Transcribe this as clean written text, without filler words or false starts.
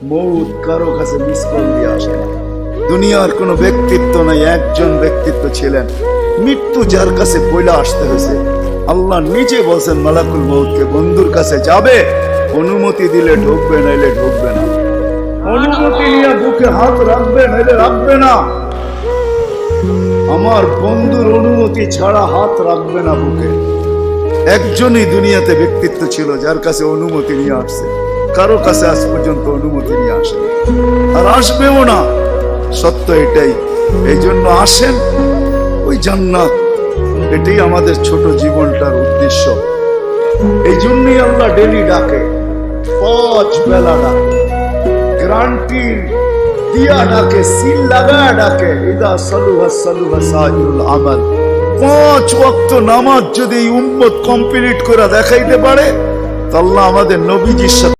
মৌত কারো কাছে মিস কল দিয়ে আসে না। দুনিয়ার কোনো ব্যক্তিত্ব নাই, একজন ব্যক্তিত্ব ছিলেন, মৃত্যু যার কাছে বইলা আসতে হয়েছে। আল্লাহ নিজে বলছেন মালাকুল মউতকে, বন্ধুর কাছে যাবে, অনুমতি দিলে ঢুকবে, নাইলে ঢুকবে না। অনুমতি নিয়ে বুকে হাত রাখবে, নাইলে রাখবে না। আমার বন্ধুর অনুমতি ছাড়া হাত রাখবে না বুকে। একজনই দুনিয়াতে ব্যক্তিত্ব ছিল যার কাছে অনুমতি নিয়ে আসছে, কারো কাছে আজ পর্যন্ত অনুমতি নিয়ে আসে আর আসবেও না। সত্য এটাই। এই জন্য আসেন, ওই জান্নাত, এটাই আমাদের ছোট জীবনটার উদ্দেশ্য। এই জন্যই আল্লাহ ডেলি ডাকে, 5 বেলা ডাকে, গ্যারান্টি দিয়া ডাকে, সিল লাগা ডাকে। ইদা সালুহা সালুহা সাইরুল আমাল। 5 ওয়াক্ত নামাজ যদি উম্মত কমপ্লিট করে দেখাইতে পারে, তো আল্লাহ আমাদের নবীজির সাথে